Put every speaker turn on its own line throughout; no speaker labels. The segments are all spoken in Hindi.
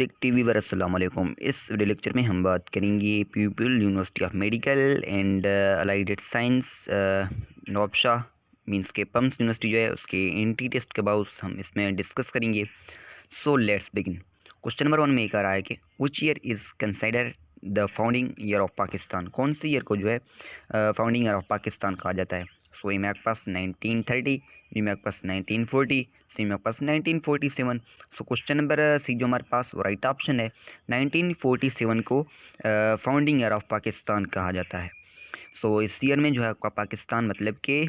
बिग टीवी पर अस्सलाम वालेकुम। इस वीडियो लेक्चर में हम बात करेंगे people university of medical and allied science Nawabshah means के पम्स यूनिवर्सिटी जो है उसके एंट्री टेस्ट के बाद हम इसमें डिस्कस करेंगे। So let's begin. Question number 1 में एक आ रहा है कि which year is consider the founding year of Pakistan. कौन सी ईयर को जो है फाउंडिंग ईयर ऑफ पाकिस्तान कहा जाता है। सो ए में आपके पास 1930, बी में आपके पास 1940, सी में आपके पास 1947। सो क्वेश्चन नंबर सी जो हमारे पास राइट ऑप्शन है, 1947 को फाउंडिंग ईयर ऑफ पाकिस्तान कहा जाता है। सो इस ईयर में जो है आपका पाकिस्तान मतलब कि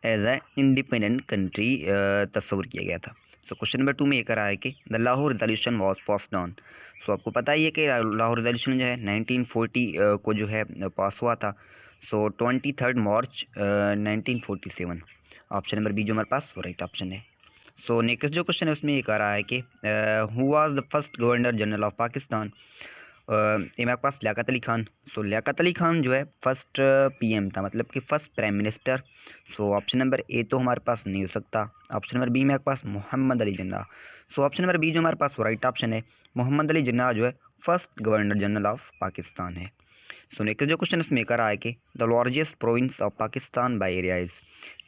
एज ए इंडिपेंडेंट कंट्री तस्वर किया गया था। सो क्वेश्चन नंबर 2 में ये कह रहा है कि the Lahore resolution was passed on. So आपको पता ही है कि लाहौर रिजोल्यूशन जो है 1940 को जो है पास हुआ था। सो 23 मार्च 1947। ऑप्शन नंबर बी जो हमारे पास राइट ऑप्शन है। सो नेक्स्ट जो क्वेश्चन है उसमें ये कह रहा है कि who was the first governor general of Pakistan. ये मेरे पास लियाकत अली खान। सो लियाकत अली खान जो है फर्स्ट पीएम था, मतलब कि फर्स्ट प्राइम मिनिस्टर। सो ऑप्शन नंबर ए तो हमारे पास नहीं हो सकता। ऑप्शन नंबर बी मेरे पास मोहम्मद अली जिन्ना। सो ऑप्शन नंबर बी जो हमारे पास राइट ऑप्शन है, मोहम्मद अली जिन्ना जो है first governor general of Pakistan है। सो नेक्स्ट जो क्वेश्चन इसमें कह रहा है कि the largest province of Pakistan by area is.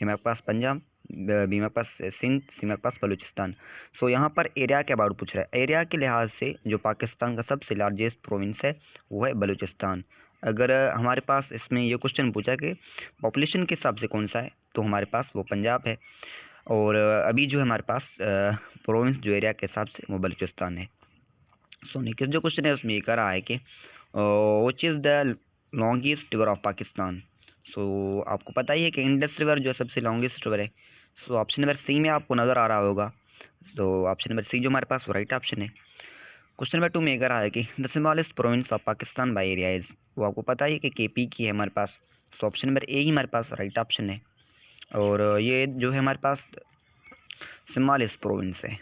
ये मेरे पास पंजाब, बी मेरे पास सिंध, सी मेरे पास बलूचिस्तान। सो यहाँ पर एरिया के बारे में पूछ रहा है। एरिया के लिहाज से जो पाकिस्तान का सबसे लार्जेस्ट प्रोविंस है वो है बलूचिस्तान। अगर हमारे पास इसमें ये क्वेश्चन पूछा कि पॉपुलेशन के हिसाब से कौन सा है, तो हमारे पास वो पंजाब है। और अभी जो है हमारे पास प्रोविंस जो एरिया के हिसाब से वो बलूचिस्तान है। सो नेक्स्ट जो क्वेश्चन है उसमें ये कह रहा है कि which is the longest river of Pakistan. So आपको पता ही है कि इंडस रिवर जो सबसे लॉन्गेस्ट रिवर है। सो ऑप्शन नंबर सी में आपको नज़र आ रहा होगा। तो ऑप्शन नंबर सी जो हमारे पास राइट ऑप्शन है। क्वेश्चन नंबर 2 में कह रहा है कि the smallest province of Pakistan by area is. वो आपको पता ही है कि केपी की है हमारे पास। सो ऑप्शन नंबर ए ही हमारे पास राइट ऑप्शन है। और ये जो है हमारे पास स्मॉलेस्ट प्रोविंस है।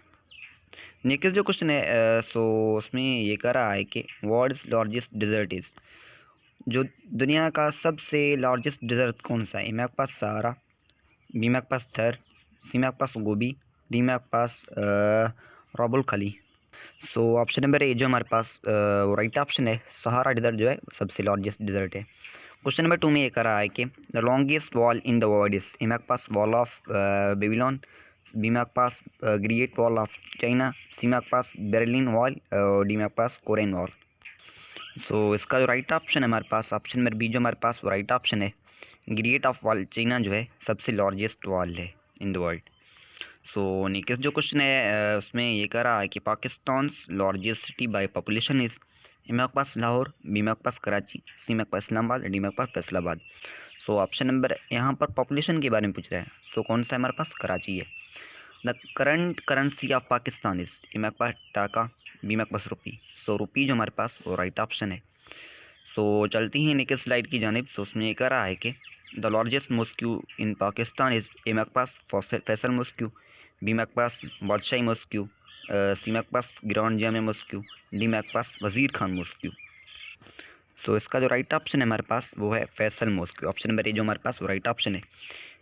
नेक्स्ट जो क्वेश्चन है सो उसमें ये कह रहा है कि वर्ल्ड्स लार्जेस्ट डिजर्ट इज। जो दुनिया का सबसे लार्जेस्ट डिजर्ट कौन सा है। मेरे पास सहारा, बी मेरे पास थर, सी मेरे पास गोबी, डी मेरे पास रबुल खली। सो ऑप्शन नंबर ए जो हमारे पास राइट ऑप्शन है, सहारा डिजर्ट जो है सबसे लार्जेस्ट डिजर्ट है। क्वेश्चन नंबर 2 में ये कह रहा है कि the longest wall in the world is. A मेरे पास वॉल ऑफ बेबीलोन, बी मेरे पास great wall of China, C मेरे पास बर्लिन वॉल और डी मेरे पास कोरियन वॉल। सो इसका जो राइट ऑप्शन है हमारे पास ऑप्शन नंबर बी जो हमारे पास राइट ऑप्शन है, ग्रेट ऑफ वॉल चाइना जो है सबसे लार्जेस्ट वॉल है in the world. So next जो क्वेश्चन है उसमें ये कह रहा है कि Pakistan largest city by population is. A मेरे पास लाहौर, बी मेरे पास कराची, सी मेरे पास इस्लामाबाद, डी मेरे पास फैसलाबाद। सो ऑप्शन नंबर यहाँ पर पॉपुलेशन के बारे में पूछ रहा है। सो कौन सा हमारे पास कराची है। The current currency of Pakistan is. A मेरे पास टाका, बी मेरे पास रुपी। सो रुपी जो हमारे पास वो राइट ऑप्शन है। सो चलती हैं नेक्स्ट स्लाइड की जानिब। सो उसमें ये कह रहा है कि the largest mosque in Pakistan is. A मेरे पास फैसल मॉस्क्यू, बी मेरे पास बादशाही मॉस्क्यू, सी मेरे पास ग्रांड जामिया मॉस्क्यू, डी मेरे पास वजीर खान मॉस्क्यू। सो इसका जो राइट ऑप्शन है हमारे पास वो है Faisal mosque. Option number A जो हमारे पास वो राइट ऑप्शन है।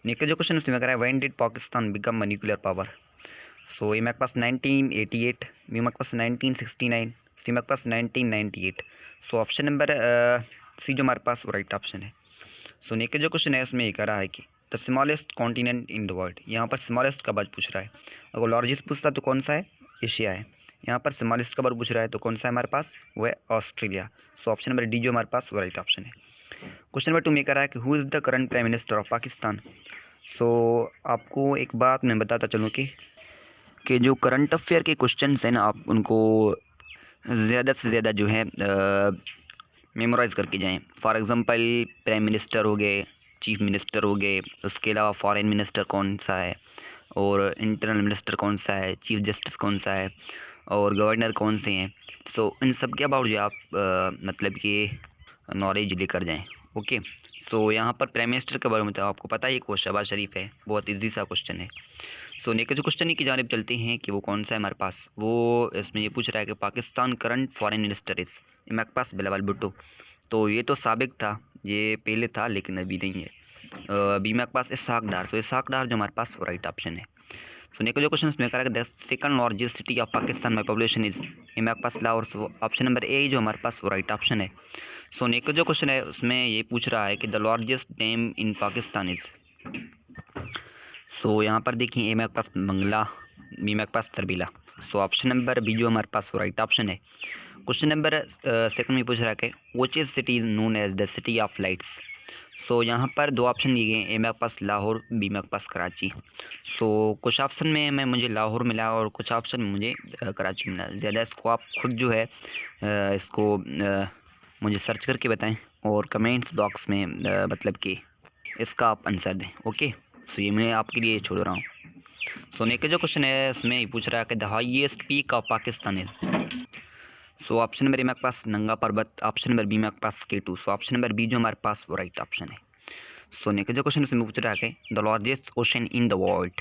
नेक्स्ट जो क्वेश्चन उसमें कह रहा है when did Pakistan become a nuclear power. So ये मेरे पास 1988, बी मेरे पास 1969, सी मेरे पास 1998। सो ऑप्शन नंबर सी जो हमारे पास वो राइट ऑप्शन है। सो नेक्स्ट जो क्वेश्चन है उसमें ये कह रहा है कि the smallest continent in the world. यहाँ पर स्मॉलेस्ट का बात पूछ रहा है। अगर लार्जेस्ट पूछता तो कौन सा है, एशिया है। यहाँ पर स्मॉलेस्ट का बात पूछ रहा है तो कौन सा है हमारे पास, वो है Australia. So option number D जो हमारे पास वो राइट ऑप्शन है। क्वेश्चन नंबर 2 में कह रहा है कि who is the current prime minister of Pakistan. So आपको एक बात मैं बताता चलूँ कि जो करंट अफेयर के क्वेश्चन हैं ना, आप उनको ज़्यादा से ज़्यादा जो है मेमोराइज़ करके जाएं। फॉर एग्जांपल प्राइम मिनिस्टर हो गए, चीफ मिनिस्टर हो गए, उसके अलावा फॉरेन मिनिस्टर कौन सा है, और इंटरनल मिनिस्टर कौन सा है, चीफ जस्टिस कौन सा है, और गवर्नर कौन से हैं। सो इन सब के अबाउट जो आप मतलब कि नॉलेज लेकर जाएं। ओके। सो यहाँ पर प्राइम मिनिस्टर के बारे में तो आपको पता ही वो शहबाज शरीफ है। बहुत ईजी सा क्वेश्चन है। सो नेक्स्ट क्वेश्चन की जानिब चलते हैं कि वो कौन सा है हमारे पास। वो इसमें ये पूछ रहा है कि Pakistan current foreign minister is. मेरे पास बिलावल भुट्टो। तो ये तो साबिक था, ये पहले था लेकिन अभी नहीं है। अभी मेरे पास इसहाक डार। तो इसहाक डार जो हमारे पास राइट ऑप्शन है। सो नेक्स्ट जो क्वेश्चन इसमें करेगा the second largest city of Pakistan by population is, ये मेरे पास Lahore. So option number A जो हमारे पास वो राइट ऑप्शन है। सो नेक्स्ट जो क्वेश्चन है उसमें ये पूछ रहा है कि the largest dam in Pakistan is. So यहाँ पर देखिए ए मेरे पास मंगला, बी मेरे पास Tarbela. So option number B जो हमारे पास वो राइट ऑप्शन है। क्वेश्चन नंबर सेकंड में पूछ रहा है कि which is city known as the city of lights. So यहाँ पर दो ऑप्शन दिए गए, ए मेरे पास लाहौर, बी मेरे पास कराची। सो कुछ ऑप्शन में मुझे लाहौर मिला और कुछ ऑप्शन में मुझे कराची मिला। ज़्यादा इसको आप खुद जो है इसको मुझे सर्च करके बताएं और कमेंट्स बॉक्स में मतलब कि इसका आप आंसर दें। ओके, सो ये मैं आपके लिए छोड़ रहा हूँ। सो नेक्स्ट जो क्वेश्चन है इसमें पूछ रहा है कि the highest peak of Pakistan is. So option number A मेरे पास Nanga Parbat, option number B मेरे पास K2। So option number B जो हमारे पास वो राइट ऑप्शन है। सो नेक्स्ट जो क्वेश्चन इसमें पूछ रहा है कि the largest ocean in the world,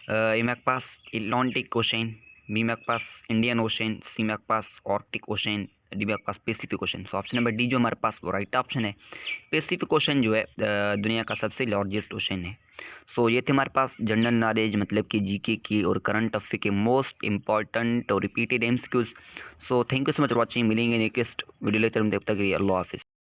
A मेरे पास अटलांटिक ओशन, बी मेरे पास इंडियन ओशन, सी मेरे पास आर्कटिक ओशन, डी मेरे पास Pacific ocean. So option number D जो हमारे पास वो राइट ऑप्शन है। पैसिफिक ओशन जो है दुनिया का सबसे लार्जेस्ट ओशन है। सो ये थे हमारे पास जनरल नॉलेज मतलब कि जीके की और करंट अफेयर के मोस्ट इंपॉर्टेंट और repeated MCQs. So thank you so much for watching. मिलेंगे नेक्स्ट वीडियो लेक्चर में, तब तक अल्लाह हाफिज़।